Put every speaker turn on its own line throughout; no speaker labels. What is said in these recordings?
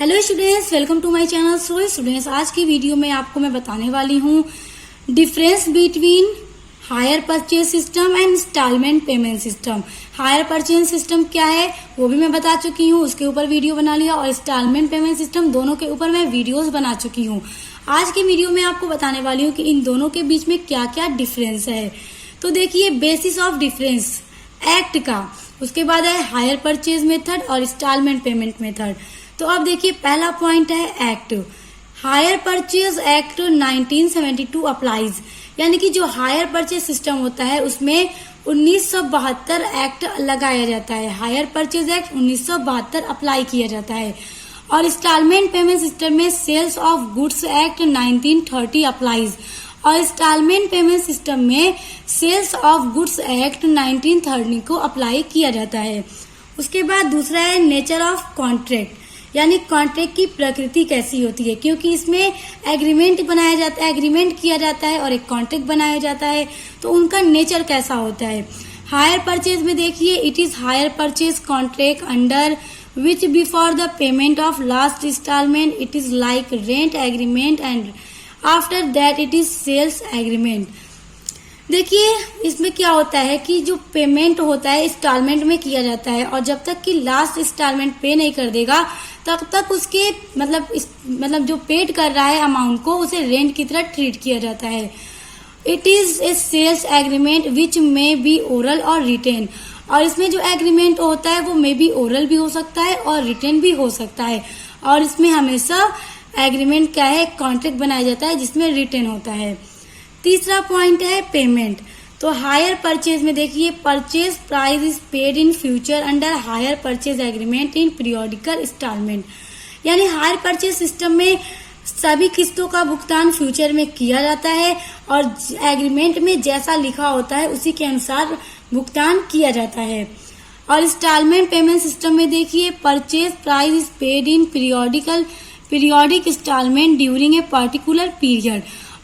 Hello students, welcome to my channel. So students, आज की video में आपको मैं बताने वाली हूँ difference between hire purchase system and instalment payment system. Hire purchase system क्या है वो भी मैं बता चुकी हूँ, उसके ऊपर वीडियो बना लिया, और इंस्टॉलमेंट पेमेंट सिस्टम दोनों के ऊपर मैं वीडियोस बना चुकी हूँ। आज की वीडियो में आपको बताने वाली हूँ कि इन दोनों के बीच में क्या क्या डिफरेंस है। तो देखिए, बेसिस ऑफ डिफरेंस एक्ट का, उसके बाद है हायर परचेज मेथड और इंस्टॉलमेंट पेमेंट मेथड। तो अब देखिए, पहला पॉइंट है act. Hire purchase act 1972 applies, यानी कि जो हायर परचेज सिस्टम होता है उसमें 1972 एक्ट लगाया जाता है। हायर परचेज एक्ट 1972 अप्लाई किया जाता है। और इंस्टॉलमेंट पेमेंट सिस्टम में sales of goods act 1930 applies, और इंस्टॉलमेंट पेमेंट सिस्टम में सेल्स ऑफ गुड्स एक्ट 1930 को अप्लाई किया जाता है। उसके बाद दूसरा है नेचर ऑफ कॉन्ट्रैक्ट, यानी कॉन्ट्रैक्ट की प्रकृति कैसी होती है, क्योंकि इसमें एग्रीमेंट बनाया जाता है, एग्रीमेंट किया जाता है और एक कॉन्ट्रैक्ट बनाया जाता है, तो उनका नेचर कैसा होता है। हायर परचेज में देखिए, it is hire purchase contract under which before the payment of last instalment it is like rent agreement and after that it is sales agreement. देखिए, इसमें क्या होता है कि जो पेमेंट होता है इंस्टॉलमेंट में किया जाता है, और जब तक कि लास्ट इंस्टॉलमेंट पे नहीं कर देगा तब तक उसके मतलब जो पेड कर रहा है अमाउंट को उसे रेंट की तरह ट्रीट किया जाता है। It is a sales agreement which may be oral और रिटेन, और इसमें जो एग्रीमेंट होता है वो मे बी ओरल भी हो सकता है और रिटेन भी हो सकता है, और इसमें हमेशा एग्रीमेंट क्या है, कॉन्ट्रैक्ट बनाया जाता है जिसमें रिटेन होता है। तीसरा पॉइंट है पेमेंट। तो हायर परचेज में देखिए, purchase price is paid in future under hire purchase agreement in periodical instalment, यानी हायर परचेज सिस्टम में सभी किस्तों का भुगतान फ्यूचर में किया जाता है और एग्रीमेंट में जैसा लिखा होता है उसी के अनुसार भुगतान किया जाता है। और इंस्टॉलमेंट पेमेंट सिस्टम में देखिए, purchase price is paid in periodic instalment during a particular period,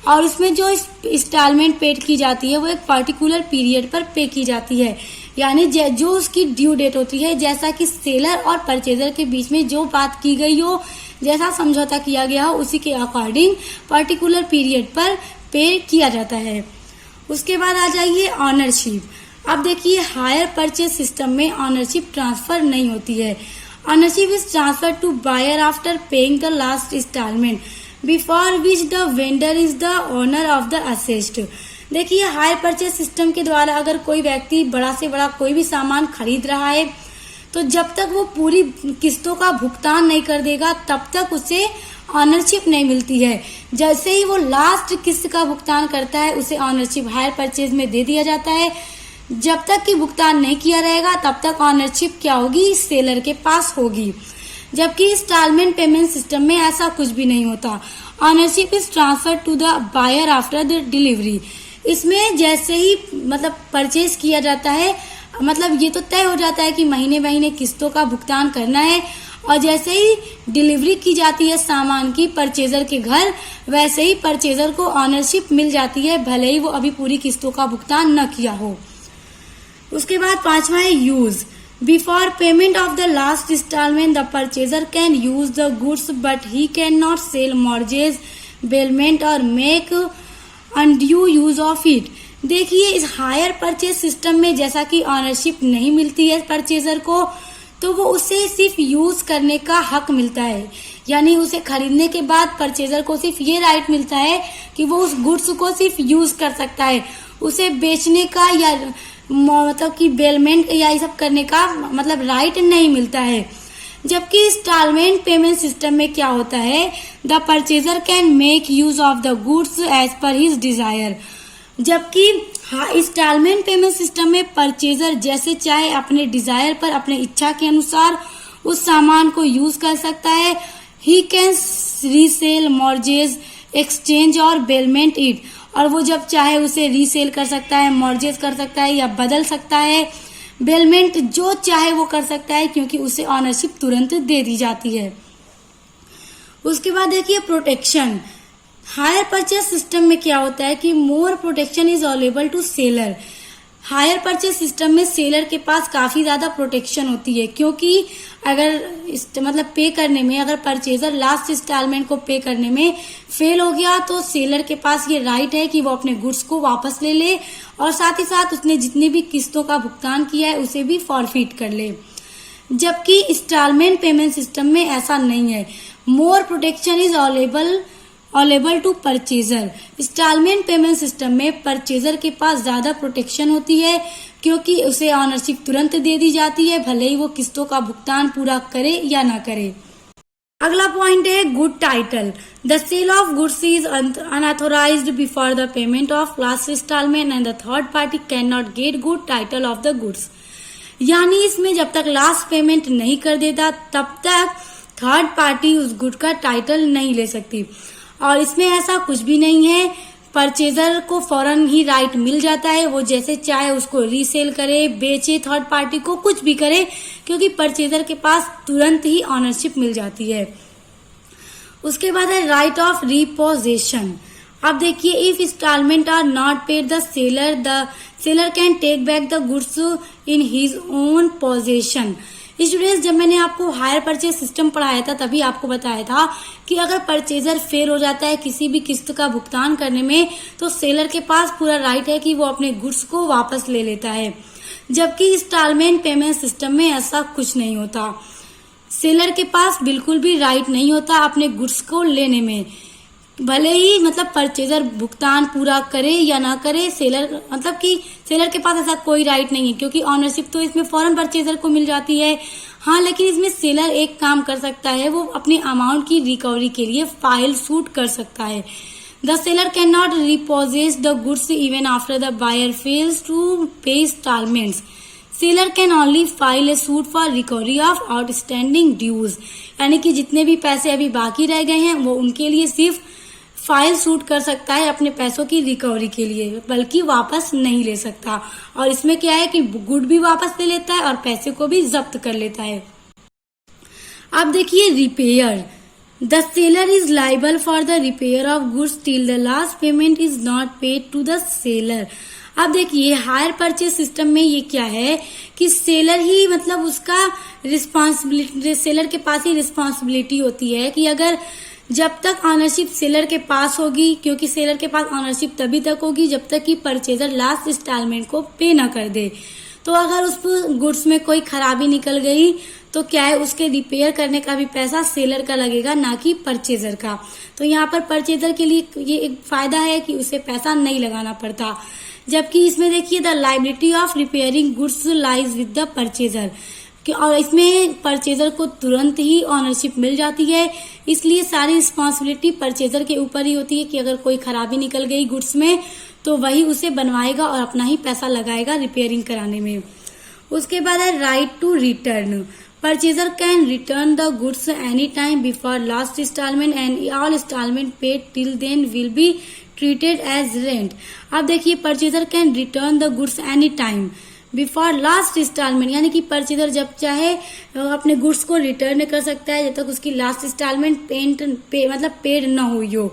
और उसमें जो इंस्टॉलमेंट पेड की जाती है वो एक पर्टिकुलर पीरियड पर पे की जाती है, यानी जो उसकी ड्यू डेट होती है, जैसा कि सेलर और परचेजर के बीच में जो बात की गई हो, जैसा समझौता किया गया हो, उसी के अकॉर्डिंग पर्टिकुलर पीरियड पर पे किया जाता है। उसके बाद आ जाइए ऑनरशिप। अब देखिए, हायर परचेज सिस्टम में ऑनरशिप ट्रांसफर नहीं होती है। Ownership is transfer to buyer after paying the last instalment before which the vendor is the owner of the asset. देखिए, हायर परचेज सिस्टम के द्वारा अगर कोई व्यक्ति बड़ा से बड़ा कोई भी सामान खरीद रहा है, तो जब तक वो पूरी किस्तों का भुगतान नहीं कर देगा तब तक उसे ऑनरशिप नहीं मिलती है। जैसे ही वो लास्ट किस्त का भुगतान करता है उसे ऑनरशिप हायर परचेज में दे दिया जाता है। जब तक कि भुगतान नहीं किया रहेगा तब तक ऑनरशिप क्या होगी, सेलर के पास होगी। जबकि इंस्टॉलमेंट पेमेंट सिस्टम में ऐसा कुछ भी नहीं होता। Ownership is transfer to the buyer after the delivery. इसमें जैसे ही परचेज किया जाता है, ये तो तय हो जाता है कि महीने महीने किस्तों का भुगतान करना है, और जैसे ही डिलीवरी की जाती है सामान की परचेजर के घर, वैसे ही परचेजर को ऑनरशिप मिल जाती है, भले ही वो अभी पूरी किस्तों का भुगतान न किया हो। उसके बाद पांचवा है use. Before payment of the last installment, the purchaser can use the goods, but he cannot sell, mortgage, bailment or make undue use of it. देखिए, इस हायर परचेज सिस्टम में जैसा कि ऑनरशिप नहीं मिलती है परचेजर को, तो वो उसे सिर्फ यूज करने का हक मिलता है, यानी उसे खरीदने के बाद परचेजर को सिर्फ ये राइट मिलता है कि वो उस गुड्स को सिर्फ यूज कर सकता है। उसे बेचने का या कि बेलमेंट या ये सब करने का राइट नहीं मिलता है। जबकि इंस्टॉलमेंट पेमेंट सिस्टम में क्या होता है, the purchaser can make use of the goods as per his desire. जबकि इंस्टॉलमेंट पेमेंट सिस्टम में परचेजर जैसे चाहे अपने डिजायर पर, अपने इच्छा के अनुसार उस सामान को यूज कर सकता है। He can resale, mortgage, exchange और बेलमेंट इट, और वो जब चाहे उसे रीसेल कर सकता है, मॉर्गेज कर सकता है या बदल सकता है, बेलमेंट जो चाहे वो कर सकता है, क्योंकि उसे ऑनरशिप तुरंत दे दी जाती है। उसके बाद देखिए प्रोटेक्शन। हायर परचेज सिस्टम में क्या होता है कि more protection is available to seller. Hire purchase system में सेलर के पास काफी ज्यादा प्रोटेक्शन होती है, क्योंकि अगर मतलब पे करने में अगर परचेजर लास्ट इंस्टॉलमेंट को पे करने में फेल हो गया तो सेलर के पास ये राइट है कि वो अपने गुड्स को वापस ले ले और साथ ही साथ उसने जितनी भी किस्तों का भुगतान किया है उसे भी फॉरफिट कर ले। जबकि इंस्टॉलमेंट पेमेंट सिस्टम में ऐसा नहीं है। More protection is available to purchaser. Instalment payment system में परचेजर के पास ज्यादा प्रोटेक्शन होती है, क्योंकि उसे ऑनरशिप तुरंत दे दी जाती है, भले ही वो किस्तों का भुगतान पूरा करे या ना करे। अगला पॉइंट है good title. The sale of goods is unauthorised before the payment of last instalment and the third party can not get good title of the goods. यानी इसमें जब तक लास्ट पेमेंट नहीं कर देता तब तक थर्ड पार्टी उस गुड का टाइटल नहीं ले सकती। और इसमें ऐसा कुछ भी नहीं है, परचेजर को फौरन ही राइट मिल जाता है, वो जैसे चाहे उसको रीसेल करे, बेचे थर्ड पार्टी को, कुछ भी करे, क्योंकि परचेजर के पास तुरंत ही ऑनरशिप मिल जाती है। उसके बाद है राइट ऑफ रिपोजेशन। अब देखिए, if instalment are not paid the seller can take back the goods in his own possession. Students, जब मैंने आपको हायर परचेज सिस्टम पढ़ाया था तभी आपको बताया था कि अगर परचेजर फेल हो जाता है किसी भी किस्त का भुगतान करने में तो सेलर के पास पूरा राइट है कि वो अपने गुड्स को वापस ले लेता है। जबकि इंस्टॉलमेंट पेमेंट सिस्टम में ऐसा कुछ नहीं होता। सेलर के पास बिल्कुल भी राइट नहीं होता अपने गुड्स को लेने में, भले ही मतलब परचेजर भुगतान पूरा करे या ना करे, सेलर मतलब कि सेलर के पास ऐसा कोई राइट नहीं है, क्योंकि ऑनरशिप तो इसमें फौरन परचेजर को मिल जाती है। हाँ, लेकिन इसमें सेलर एक काम कर सकता है, वो अपने अमाउंट की रिकवरी के लिए फाइल सूट कर सकता है। The seller can not repossess the goods even after the buyer fails to pay installments. Seller can only file a suit for recovery of outstanding dues. यानी कि जितने भी पैसे अभी बाकी रह गए हैं वो उनके लिए सिर्फ फाइल सूट कर सकता है अपने पैसों की रिकवरी के लिए, बल्कि वापस नहीं ले सकता। और इसमें क्या है कि गुड भी वापस ले लेता है और पैसे को भी जब्त कर लेता है। अब देखिए repair. The seller is liable for the repair of goods till the last payment is not paid to the seller. अब देखिए, हायर परचेज सिस्टम में ये क्या है कि सेलर ही मतलब उसका रिस्पॉन्सिबिलिटी, सेलर के पास ही रिस्पॉन्सिबिलिटी होती है कि अगर जब तक ऑनरशिप सेलर के पास होगी, क्योंकि सेलर के पास ऑनरशिप तभी तक होगी जब तक कि परचेजर लास्ट इंस्टॉलमेंट को पे ना कर दे। तो अगर उस गुड्स में कोई खराबी निकल गई तो क्या है, उसके रिपेयर करने का भी पैसा सेलर का लगेगा, ना कि परचेजर का। तो यहाँ पर परचेजर के लिए ये एक फायदा है कि उसे पैसा नहीं लगाना पड़ता। जबकि इसमें देखिए, the liability of repairing goods lies with the purchaser, और इसमें परचेजर को तुरंत ही ऑनरशिप मिल जाती है, इसलिए सारी रिस्पॉन्सिबिलिटी परचेजर के ऊपर ही होती है कि अगर कोई खराबी निकल गई गुड्स में तो वही उसे बनवाएगा और अपना ही पैसा लगाएगा रिपेयरिंग कराने में। उसके बाद है right to return. Purchaser can return the goods any time before last instalment and all instalment paid till then will be treated as rent. अब देखिए, purchaser can return the goods any time before last instalment, यानी कि purchaser जब चाहे अपने goods को return कर सकता है जब तक उसकी लास्ट इंस्टॉलमेंट मतलब पेड न हुई हो।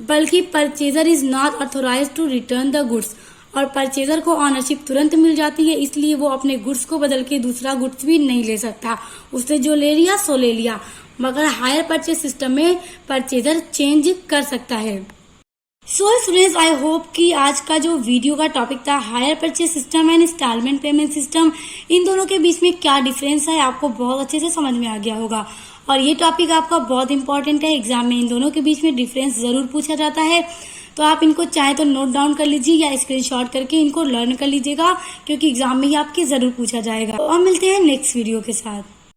बल्कि purchaser is not authorised to return the goods, और परचेजर को ऑनरशिप तुरंत मिल जाती है, इसलिए वो अपने गुड्स को बदल के दूसरा गुड्स भी नहीं ले सकता। उसने जो ले लिया सो ले लिया, मगर हायर परचेज सिस्टम में परचेजर चेंज कर सकता है। सो स्टूडेंट्स, आई होप कि आज का जो वीडियो का टॉपिक था hire purchase system and instalment payment system, इन दोनों के बीच में क्या डिफरेंस है आपको बहुत अच्छे से समझ में आ गया होगा। और ये टॉपिक आपका बहुत इंपॉर्टेंट है, एग्जाम में इन दोनों के बीच में डिफरेंस जरूर पूछा जाता है। तो आप इनको चाहे तो नोट डाउन कर लीजिए या स्क्रीनशॉट करके इनको लर्न कर लीजिएगा, क्योंकि एग्जाम में ही आपके जरूर पूछा जाएगा। और मिलते हैं नेक्स्ट वीडियो के साथ।